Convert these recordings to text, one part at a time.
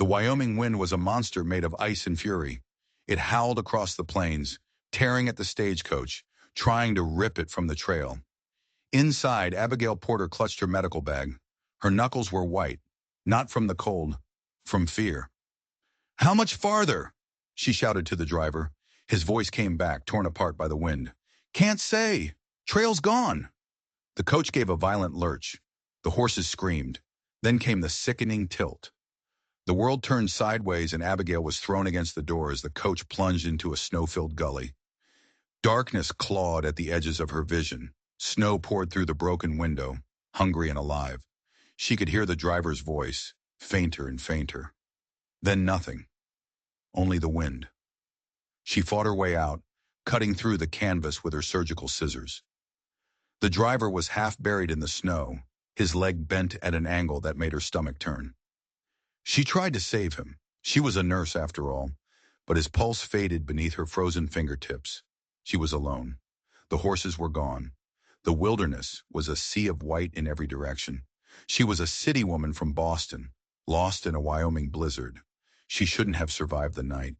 The Wyoming wind was a monster made of ice and fury. It howled across the plains, tearing at the stagecoach, trying to rip it from the trail. Inside, Abigail Porter clutched her medical bag. Her knuckles were white, not from the cold, from fear. "How much farther?" she shouted to the driver. His voice came back, torn apart by the wind. "Can't say. Trail's gone." The coach gave a violent lurch. The horses screamed. Then came the sickening tilt. The world turned sideways and Abigail was thrown against the door as the coach plunged into a snow-filled gully. Darkness clawed at the edges of her vision. Snow poured through the broken window, hungry and alive. She could hear the driver's voice, fainter and fainter. Then nothing. Only the wind. She fought her way out, cutting through the canvas with her surgical scissors. The driver was half buried in the snow, his leg bent at an angle that made her stomach turn. She tried to save him. She was a nurse after all, but his pulse faded beneath her frozen fingertips. She was alone. The horses were gone. The wilderness was a sea of white in every direction. She was a city woman from Boston, lost in a Wyoming blizzard. She shouldn't have survived the night.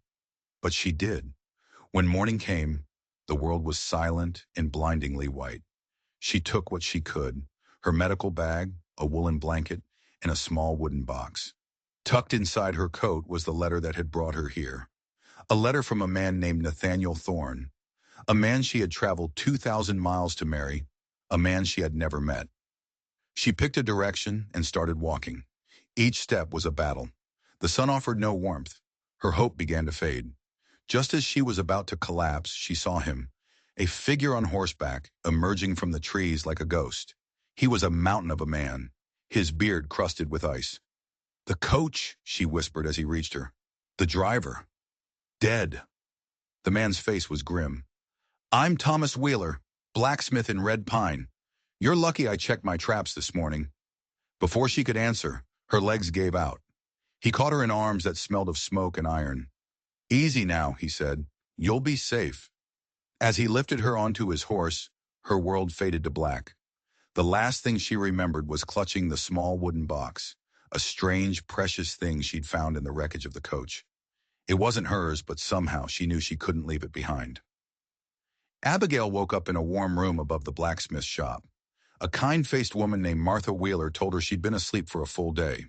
But she did. When morning came, the world was silent and blindingly white. She took what she could, her medical bag, a woolen blanket, and a small wooden box. Tucked inside her coat was the letter that had brought her here. A letter from a man named Nathaniel Thorne, a man she had traveled 2,000 miles to marry, a man she had never met. She picked a direction and started walking. Each step was a battle. The sun offered no warmth. Her hope began to fade. Just as she was about to collapse, she saw him, a figure on horseback, emerging from the trees like a ghost. He was a mountain of a man, his beard crusted with ice. "The coach," she whispered as he reached her. "The driver. Dead." The man's face was grim. "I'm Thomas Wheeler, blacksmith in Red Pine. You're lucky I checked my traps this morning." Before she could answer, her legs gave out. He caught her in arms that smelled of smoke and iron. "Easy now," he said. "You'll be safe." As he lifted her onto his horse, her world faded to black. The last thing she remembered was clutching the small wooden box, a strange, precious thing she'd found in the wreckage of the coach. It wasn't hers, but somehow she knew she couldn't leave it behind. Abigail woke up in a warm room above the blacksmith's shop. A kind-faced woman named Martha Wheeler told her she'd been asleep for a full day.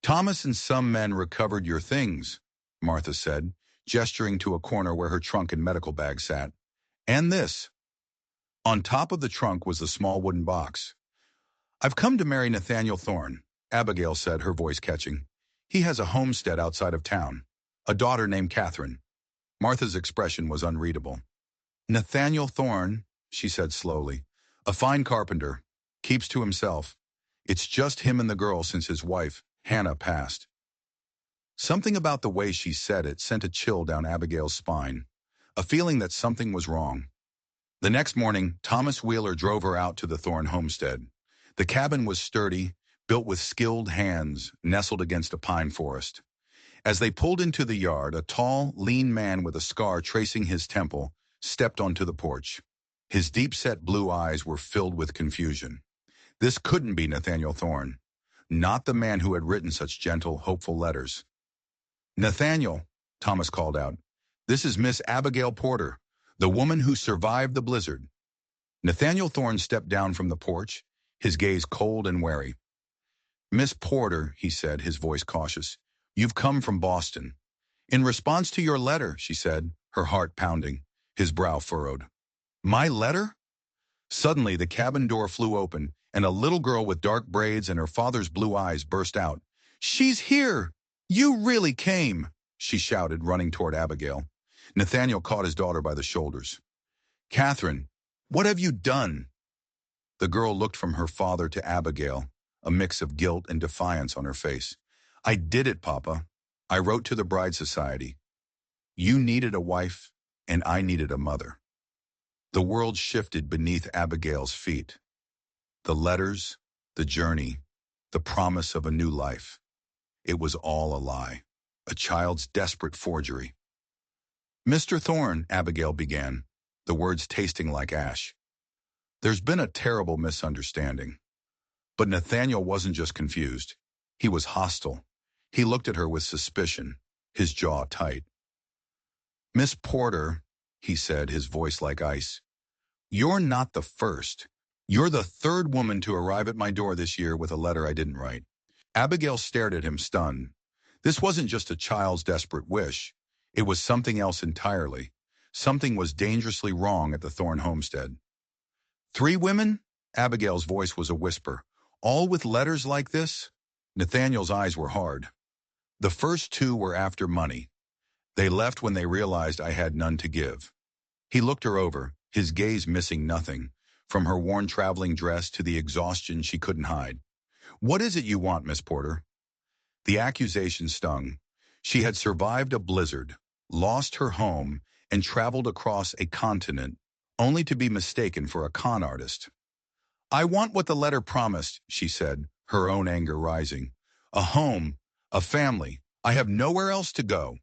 "Thomas and some men recovered your things," Martha said, gesturing to a corner where her trunk and medical bag sat. "And this." On top of the trunk was the small wooden box. "I've come to marry Nathaniel Thorne," Abigail said, her voice catching. "He has a homestead outside of town, a daughter named Catherine." Martha's expression was unreadable. "Nathaniel Thorne," she said slowly, "a fine carpenter, keeps to himself. It's just him and the girl since his wife, Hannah, passed." Something about the way she said it sent a chill down Abigail's spine, a feeling that something was wrong. The next morning, Thomas Wheeler drove her out to the Thorne homestead. The cabin was sturdy, built with skilled hands, nestled against a pine forest. As they pulled into the yard, a tall, lean man with a scar tracing his temple stepped onto the porch. His deep-set blue eyes were filled with confusion. This couldn't be Nathaniel Thorne, not the man who had written such gentle, hopeful letters. "Nathaniel," Thomas called out, "this is Miss Abigail Porter, the woman who survived the blizzard." Nathaniel Thorne stepped down from the porch, his gaze cold and wary. "Miss Porter," he said, his voice cautious, "you've come from Boston." "In response to your letter," she said, her heart pounding, his brow furrowed. "My letter?" Suddenly, the cabin door flew open, and a little girl with dark braids and her father's blue eyes burst out. "She's here! You really came!" she shouted, running toward Abigail. Nathaniel caught his daughter by the shoulders. "Catherine, what have you done?" The girl looked from her father to Abigail, a mix of guilt and defiance on her face. "I did it, Papa. I wrote to the Bride Society. You needed a wife, and I needed a mother." The world shifted beneath Abigail's feet. The letters, the journey, the promise of a new life. It was all a lie, a child's desperate forgery. "Mr. Thorne," Abigail began, the words tasting like ash. "There's been a terrible misunderstanding." But Nathaniel wasn't just confused. He was hostile. He looked at her with suspicion, his jaw tight. "Miss Porter," he said, his voice like ice, "you're not the first. You're the third woman to arrive at my door this year with a letter I didn't write." Abigail stared at him, stunned. This wasn't just a child's desperate wish. It was something else entirely. Something was dangerously wrong at the Thorne homestead. "Three women?" Abigail's voice was a whisper. "All with letters like this?" Nathaniel's eyes were hard. "The first two were after money. They left when they realized I had none to give." He looked her over, his gaze missing nothing, from her worn traveling dress to the exhaustion she couldn't hide. "What is it you want, Miss Porter?" The accusation stung. She had survived a blizzard, lost her home, and traveled across a continent, only to be mistaken for a con artist. "I want what the letter promised," she said, her own anger rising. "A home, a family. I have nowhere else to go."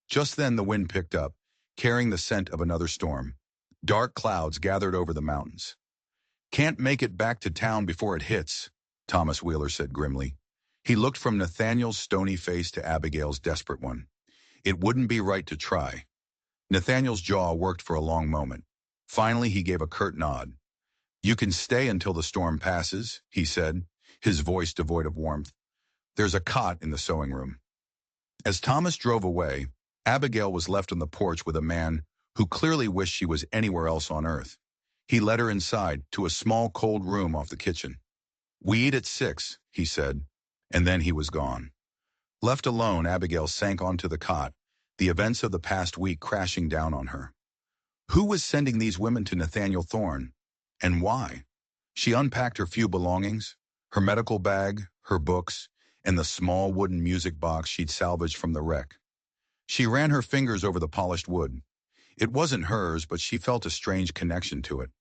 Just then the wind picked up, carrying the scent of another storm. Dark clouds gathered over the mountains. "Can't make it back to town before it hits," Thomas Wheeler said grimly. He looked from Nathaniel's stony face to Abigail's desperate one. It wouldn't be right to try. Nathaniel's jaw worked for a long moment. Finally, he gave a curt nod. "You can stay until the storm passes," he said, his voice devoid of warmth. "There's a cot in the sewing room." As Thomas drove away, Abigail was left on the porch with a man who clearly wished she was anywhere else on earth. He led her inside to a small cold room off the kitchen. "We eat at 6, he said, and then he was gone. Left alone, Abigail sank onto the cot, the events of the past week crashing down on her. Who was sending these women to Nathaniel Thorne? And why? She unpacked her few belongings, her medical bag, her books, and the small wooden music box she'd salvaged from the wreck. She ran her fingers over the polished wood. It wasn't hers, but she felt a strange connection to it.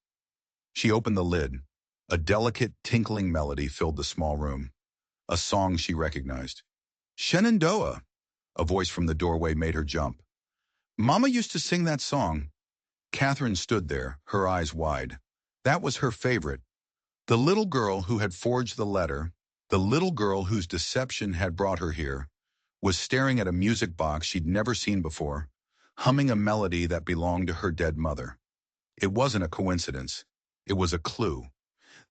She opened the lid. A delicate, tinkling melody filled the small room. A song she recognized. "Shenandoah!" A voice from the doorway made her jump. "Mama used to sing that song." Catherine stood there, her eyes wide. That was her favorite. The little girl who had forged the letter, the little girl whose deception had brought her here, was staring at a music box she'd never seen before, humming a melody that belonged to her dead mother. It wasn't a coincidence. It was a clue.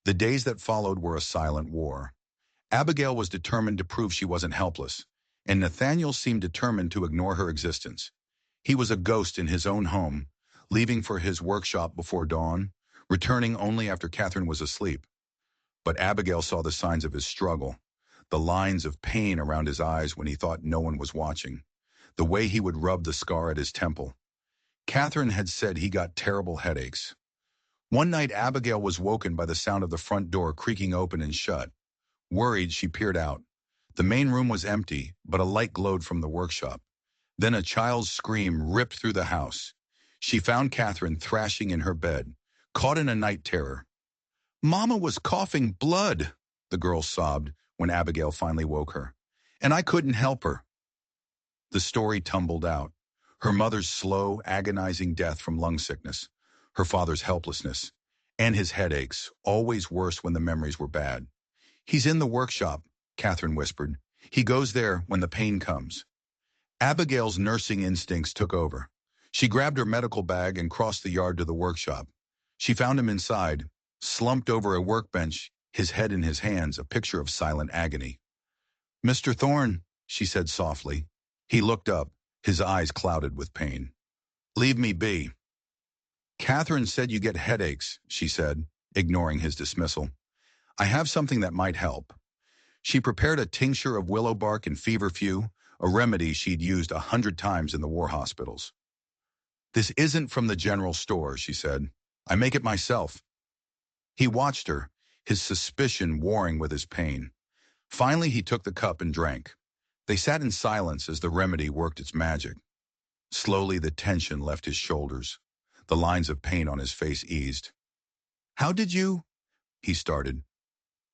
The days that followed were a silent war. Abigail was determined to prove she wasn't helpless, and Nathaniel seemed determined to ignore her existence. He was a ghost in his own home, leaving for his workshop before dawn, returning only after Catherine was asleep. But Abigail saw the signs of his struggle, the lines of pain around his eyes when he thought no one was watching, the way he would rub the scar at his temple. Catherine had said he got terrible headaches. One night Abigail was woken by the sound of the front door creaking open and shut. Worried, she peered out. The main room was empty, but a light glowed from the workshop. Then a child's scream ripped through the house. She found Catherine thrashing in her bed, caught in a night terror. "Mama was coughing blood," the girl sobbed when Abigail finally woke her. "And I couldn't help her." The story tumbled out. Her mother's slow, agonizing death from lung sickness, her father's helplessness, and his headaches, always worse when the memories were bad. "He's in the workshop," Catherine whispered. "He goes there when the pain comes." Abigail's nursing instincts took over. She grabbed her medical bag and crossed the yard to the workshop. She found him inside, slumped over a workbench, his head in his hands, a picture of silent agony. "Mr. Thorne," she said softly. He looked up, his eyes clouded with pain. "Leave me be." "Catherine said you get headaches," she said, ignoring his dismissal. "I have something that might help." She prepared a tincture of willow bark and feverfew, a remedy she'd used 100 times in the war hospitals. "This isn't from the general store," she said. "I make it myself." He watched her, his suspicion warring with his pain. Finally, he took the cup and drank. They sat in silence as the remedy worked its magic. Slowly, the tension left his shoulders. The lines of pain on his face eased. "How did you?" he started.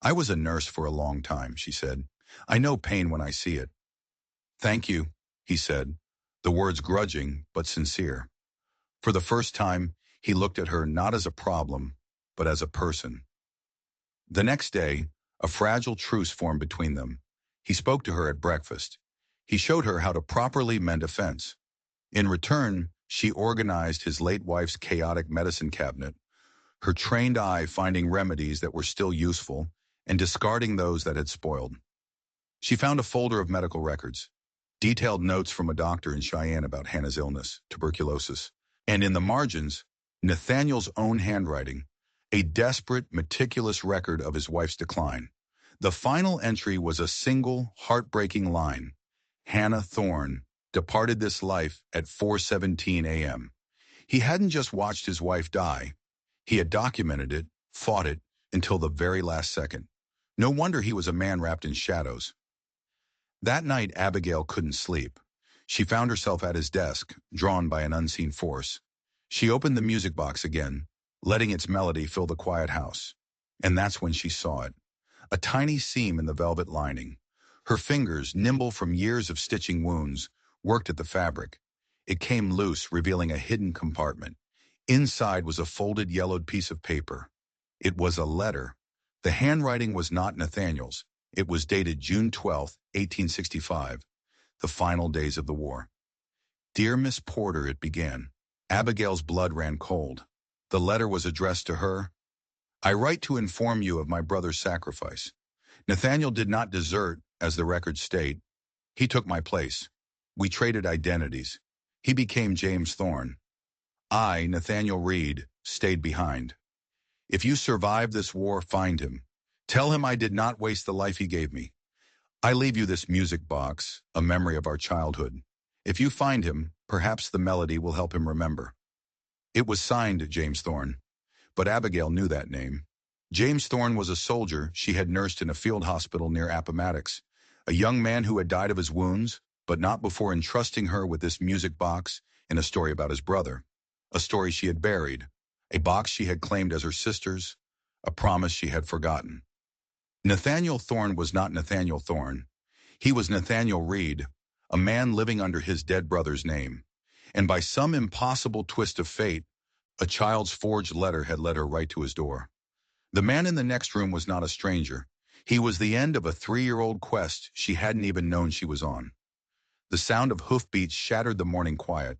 "I was a nurse for a long time," she said. "I know pain when I see it." "Thank you," he said, the words grudging but sincere. For the first time, he looked at her not as a problem, but as a person. The next day, a fragile truce formed between them. He spoke to her at breakfast. He showed her how to properly mend a fence. In return, she organized his late wife's chaotic medicine cabinet, her trained eye finding remedies that were still useful and discarding those that had spoiled. She found a folder of medical records, detailed notes from a doctor in Cheyenne about Hannah's illness, tuberculosis, and in the margins, Nathaniel's own handwriting, a desperate, meticulous record of his wife's decline. The final entry was a single, heartbreaking line. Hannah Thorne departed this life at 4:17 a.m. He hadn't just watched his wife die. He had documented it, fought it, until the very last second. No wonder he was a man wrapped in shadows. That night, Abigail couldn't sleep. She found herself at his desk, drawn by an unseen force. She opened the music box again, letting its melody fill the quiet house. And that's when she saw it. A tiny seam in the velvet lining. Her fingers, nimble from years of stitching wounds, worked at the fabric. It came loose, revealing a hidden compartment. Inside was a folded, yellowed piece of paper. It was a letter. The handwriting was not Nathaniel's. It was dated June 12, 1865, the final days of the war. Dear Miss Porter, it began. Abigail's blood ran cold. The letter was addressed to her. I write to inform you of my brother's sacrifice. Nathaniel did not desert, as the records state. He took my place. We traded identities. He became James Thorne. I, Nathaniel Reed, stayed behind. If you survive this war, find him. Tell him I did not waste the life he gave me. I leave you this music box, a memory of our childhood. If you find him, perhaps the melody will help him remember. It was signed James Thorne, but Abigail knew that name. James Thorne was a soldier she had nursed in a field hospital near Appomattox, a young man who had died of his wounds, but not before entrusting her with this music box and a story about his brother, a story she had buried, a box she had claimed as her sister's, a promise she had forgotten. Nathaniel Thorne was not Nathaniel Thorne. He was Nathaniel Reed, a man living under his dead brother's name. And by some impossible twist of fate, a child's forged letter had led her right to his door. The man in the next room was not a stranger. He was the end of a 3-year-old quest she hadn't even known she was on. The sound of hoofbeats shattered the morning quiet.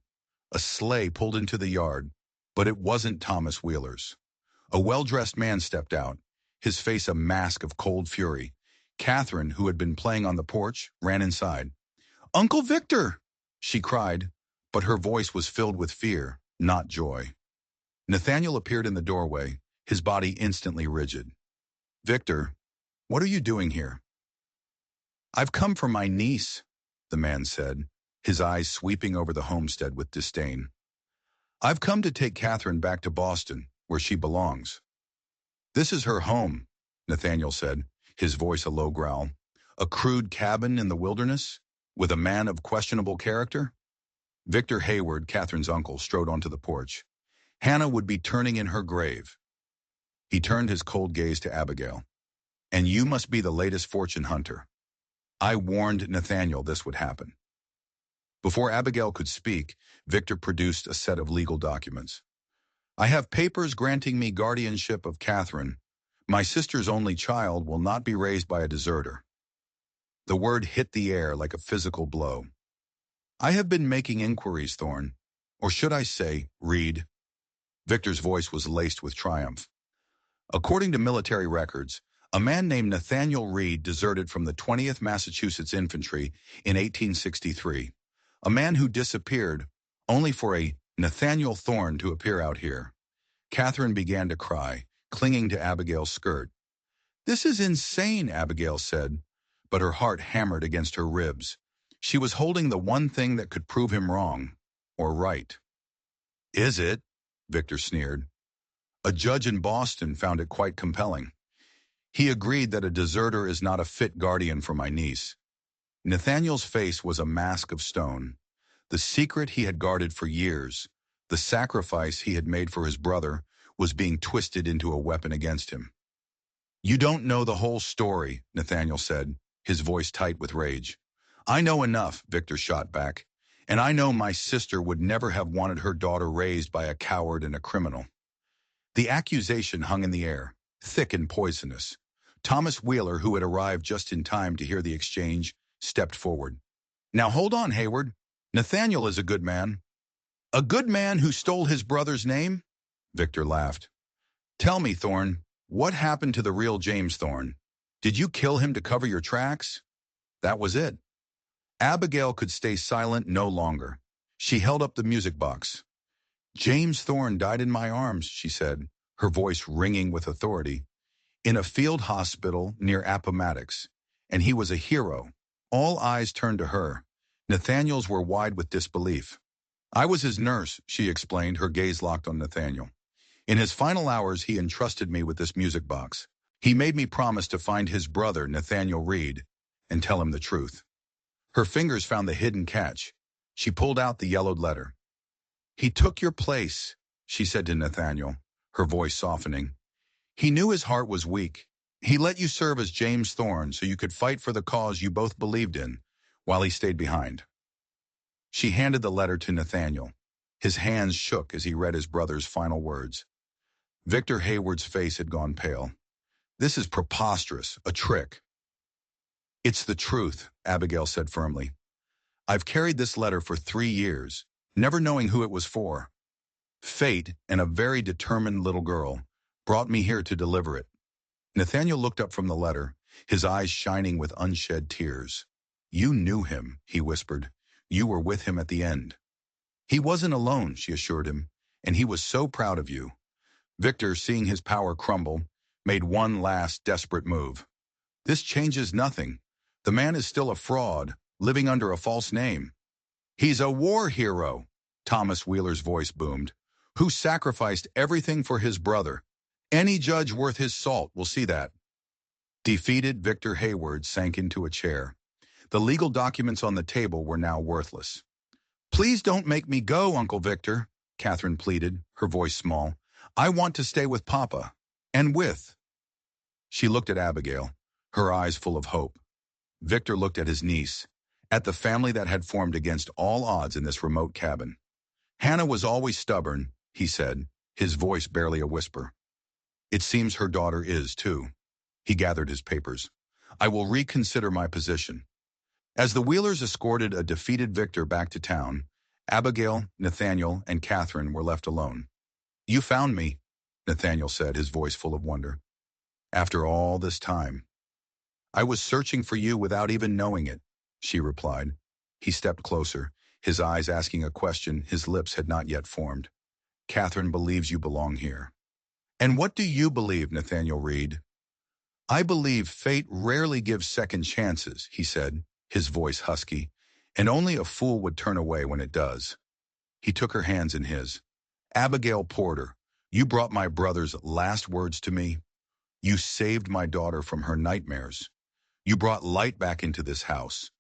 A sleigh pulled into the yard, but it wasn't Thomas Wheeler's. A well-dressed man stepped out, his face a mask of cold fury. Catherine, who had been playing on the porch, ran inside. "Uncle Victor!" she cried, but her voice was filled with fear, not joy. Nathaniel appeared in the doorway, his body instantly rigid. "Victor, what are you doing here?" "I've come for my niece," the man said, his eyes sweeping over the homestead with disdain. "I've come to take Catherine back to Boston, where she belongs." "This is her home," Nathaniel said, his voice a low growl. "A crude cabin in the wilderness, with a man of questionable character?" Victor Hayward, Catherine's uncle, strode onto the porch. Hannah would be turning in her grave. He turned his cold gaze to Abigail. "And you must be the latest fortune hunter. I warned Nathaniel this would happen." Before Abigail could speak, Victor produced a set of legal documents. "I have papers granting me guardianship of Catherine. My sister's only child will not be raised by a deserter." The word hit the air like a physical blow. "I have been making inquiries, Thorne. Or should I say, Reed?" Victor's voice was laced with triumph. "According to military records, a man named Nathaniel Reed deserted from the 20th Massachusetts Infantry in 1863. A man who disappeared, only for a Nathaniel Thorne to appear out here." Catherine began to cry, clinging to Abigail's skirt. "This is insane," Abigail said, but her heart hammered against her ribs. She was holding the one thing that could prove him wrong, or right. "Is it?" Victor sneered. "A judge in Boston found it quite compelling. He agreed that a deserter is not a fit guardian for my niece." Nathaniel's face was a mask of stone. The secret he had guarded for years, the sacrifice he had made for his brother, was being twisted into a weapon against him. "You don't know the whole story," Nathaniel said, his voice tight with rage. "I know enough," Victor shot back, "and I know my sister would never have wanted her daughter raised by a coward and a criminal." The accusation hung in the air, thick and poisonous. Thomas Wheeler, who had arrived just in time to hear the exchange, stepped forward. Now hold on, Hayward. Nathaniel is a good man. A good man who stole his brother's name? Victor laughed. Tell me, Thorne, what happened to the real James Thorne? Did you kill him to cover your tracks? That was it. Abigail could stay silent no longer. She held up the music box. James Thorne died in my arms, she said, her voice ringing with authority, in a field hospital near Appomattox, and he was a hero. All eyes turned to her. Nathaniel's were wide with disbelief. I was his nurse, she explained, her gaze locked on Nathaniel. In his final hours, he entrusted me with this music box. He made me promise to find his brother, Nathaniel Reed, and tell him the truth. Her fingers found the hidden catch. She pulled out the yellowed letter. He took your place, she said to Nathaniel, her voice softening. He knew his heart was weak. He let you serve as James Thorne so you could fight for the cause you both believed in, while he stayed behind. She handed the letter to Nathaniel. His hands shook as he read his brother's final words. Victor Hayward's face had gone pale. This is preposterous, a trick. It's the truth, Abigail said firmly. I've carried this letter for 3 years, never knowing who it was for. Fate, and a very determined little girl, brought me here to deliver it. Nathaniel looked up from the letter, his eyes shining with unshed tears. You knew him, he whispered. You were with him at the end. He wasn't alone, she assured him, and he was so proud of you. Victor, seeing his power crumble, made one last desperate move. This changes nothing. The man is still a fraud, living under a false name. He's a war hero, Thomas Wheeler's voice boomed, who sacrificed everything for his brother. Any judge worth his salt will see that. Defeated, Victor Hayward sank into a chair. The legal documents on the table were now worthless. Please don't make me go, Uncle Victor, Catherine pleaded, her voice small. I want to stay with Papa. And with. She looked at Abigail, her eyes full of hope. Victor looked at his niece, at the family that had formed against all odds in this remote cabin. Hannah was always stubborn, he said, his voice barely a whisper. It seems her daughter is, too. He gathered his papers. I will reconsider my position. As the Wheelers escorted a defeated Victor back to town, Abigail, Nathaniel, and Catherine were left alone. You found me, Nathaniel said, his voice full of wonder. After all this time. I was searching for you without even knowing it, she replied. He stepped closer, his eyes asking a question his lips had not yet formed. Catherine believes you belong here. And what do you believe, Nathaniel Reed? I believe fate rarely gives second chances, he said, his voice husky, and only a fool would turn away when it does. He took her hands in his. Abigail Porter, you brought my brother's last words to me. You saved my daughter from her nightmares. You brought light back into this house.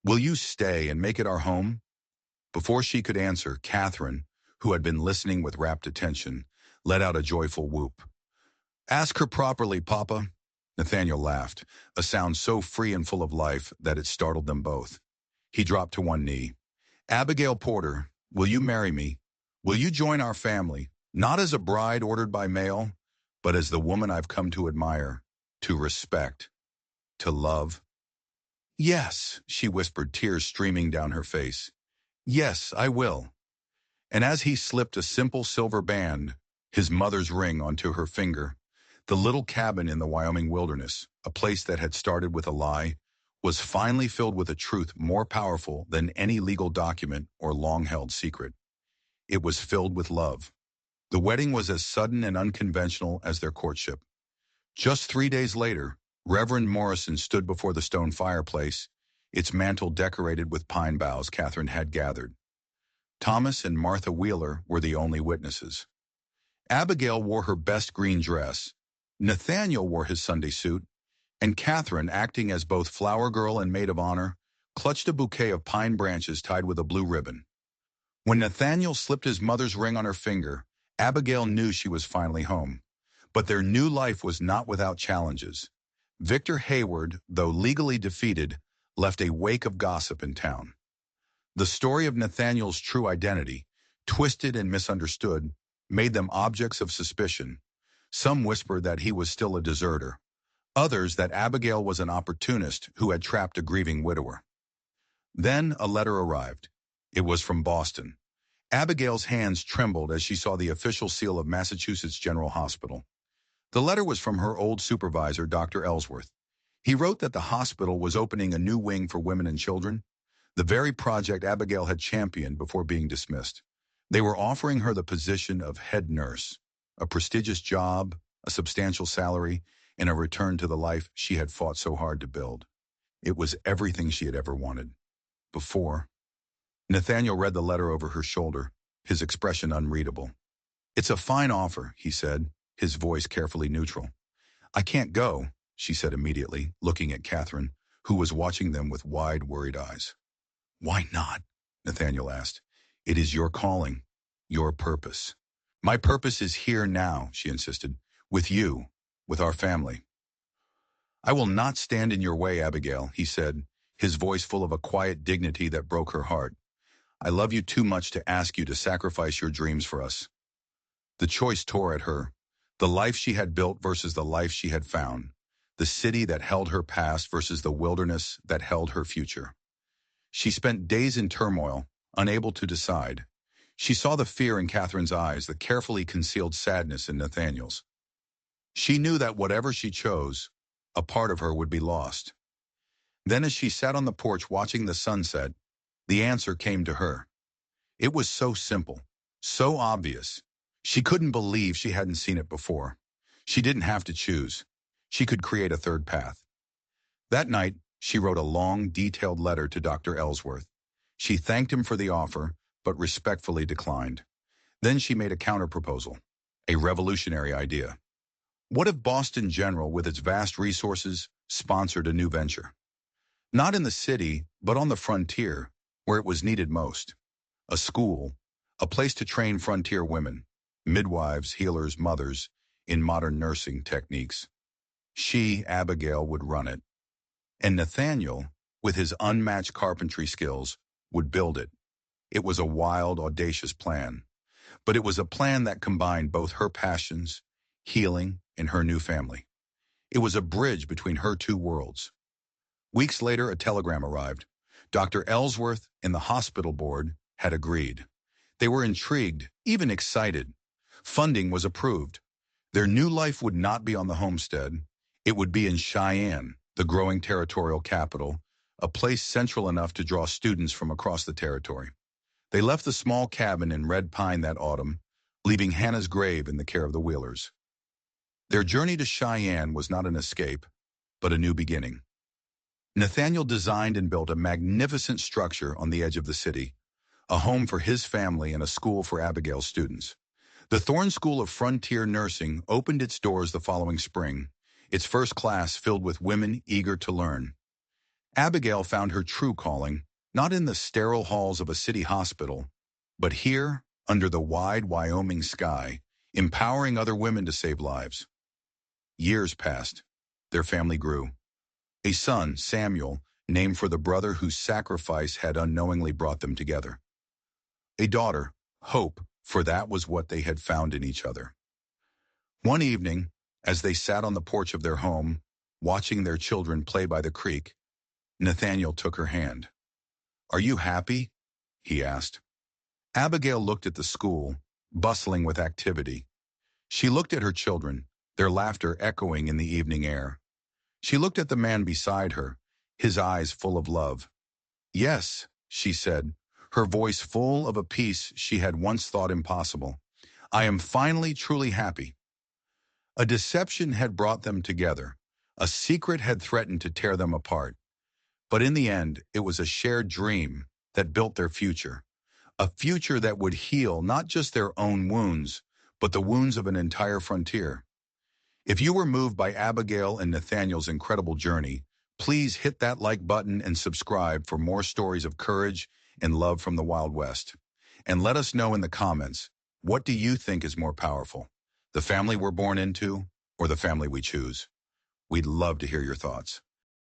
Will you stay and make it our home? Before she could answer, Catherine, who had been listening with rapt attention, let out a joyful whoop. Ask her properly, Papa. Nathaniel laughed, a sound so free and full of life that it startled them both. He dropped to one knee. Abigail Porter, will you marry me? Will you join our family, not as a bride ordered by mail, but as the woman I've come to admire, to respect, to love? Yes, she whispered, tears streaming down her face. Yes, I will. And as he slipped a simple silver band, his mother's ring, onto her finger, the little cabin in the Wyoming wilderness, a place that had started with a lie, was finally filled with a truth more powerful than any legal document or long-held secret. It was filled with love. The wedding was as sudden and unconventional as their courtship. Just 3 days later, Reverend Morrison stood before the stone fireplace, its mantel decorated with pine boughs Catherine had gathered. Thomas and Martha Wheeler were the only witnesses. Abigail wore her best green dress, Nathaniel wore his Sunday suit, and Catherine, acting as both flower girl and maid of honor, clutched a bouquet of pine branches tied with a blue ribbon. When Nathaniel slipped his mother's ring on her finger, Abigail knew she was finally home. But their new life was not without challenges. Victor Hayward, though legally defeated, left a wake of gossip in town. The story of Nathaniel's true identity, twisted and misunderstood, made them objects of suspicion. Some whispered that he was still a deserter. Others that Abigail was an opportunist who had trapped a grieving widower. Then a letter arrived. It was from Boston. Abigail's hands trembled as she saw the official seal of Massachusetts General Hospital. The letter was from her old supervisor, Dr. Ellsworth. He wrote that the hospital was opening a new wing for women and children, the very project Abigail had championed before being dismissed. They were offering her the position of head nurse, a prestigious job, a substantial salary, and a return to the life she had fought so hard to build. It was everything she had ever wanted. Before. Nathaniel read the letter over her shoulder, his expression unreadable. "It's a fine offer," he said, his voice carefully neutral. "I can't go," she said immediately, looking at Catherine, who was watching them with wide, worried eyes. "Why not?" Nathaniel asked. "It is your calling, your purpose." "My purpose is here now," she insisted, "with you, with our family." "I will not stand in your way, Abigail," he said, his voice full of a quiet dignity that broke her heart. "I love you too much to ask you to sacrifice your dreams for us." The choice tore at her. The life she had built versus the life she had found. The city that held her past versus the wilderness that held her future. She spent days in turmoil, unable to decide. She saw the fear in Catherine's eyes, the carefully concealed sadness in Nathaniel's. She knew that whatever she chose, a part of her would be lost. Then as she sat on the porch watching the sunset, the answer came to her. It was so simple, so obvious. She couldn't believe she hadn't seen it before. She didn't have to choose. She could create a third path. That night, she wrote a long, detailed letter to Dr. Ellsworth. She thanked him for the offer, but respectfully declined. Then she made a counterproposal, a revolutionary idea. What if Boston General, with its vast resources, sponsored a new venture? Not in the city, but on the frontier, where it was needed most. A school, a place to train frontier women, midwives, healers, mothers, in modern nursing techniques. She, Abigail, would run it. And Nathaniel, with his unmatched carpentry skills, would build it. It was a wild, audacious plan. But it was a plan that combined both her passions, healing, and her new family. It was a bridge between her two worlds. Weeks later, a telegram arrived. Dr. Ellsworth and the hospital board had agreed. They were intrigued, even excited. Funding was approved. Their new life would not be on the homestead. It would be in Cheyenne, the growing territorial capital, a place central enough to draw students from across the territory. They left the small cabin in Red Pine that autumn, leaving Hannah's grave in the care of the Wheelers. Their journey to Cheyenne was not an escape, but a new beginning. Nathaniel designed and built a magnificent structure on the edge of the city, a home for his family and a school for Abigail's students. The Thorne School of Frontier Nursing opened its doors the following spring, its first class filled with women eager to learn. Abigail found her true calling, not in the sterile halls of a city hospital, but here, under the wide Wyoming sky, empowering other women to save lives. Years passed. Their family grew. A son, Samuel, named for the brother whose sacrifice had unknowingly brought them together. A daughter, Hope, for that was what they had found in each other. One evening, as they sat on the porch of their home, watching their children play by the creek, Nathaniel took her hand. "Are you happy?" he asked. Abigail looked at the school, bustling with activity. She looked at her children, their laughter echoing in the evening air. She looked at the man beside her, his eyes full of love. "Yes," she said, her voice full of a peace she had once thought impossible. "I am finally truly happy." A deception had brought them together. A secret had threatened to tear them apart. But in the end, it was a shared dream that built their future. A future that would heal not just their own wounds, but the wounds of an entire frontier. If you were moved by Abigail and Nathaniel's incredible journey, please hit that like button and subscribe for more stories of courage and love from the Wild West. And let us know in the comments, what do you think is more powerful? The family we're born into, or the family we choose? We'd love to hear your thoughts.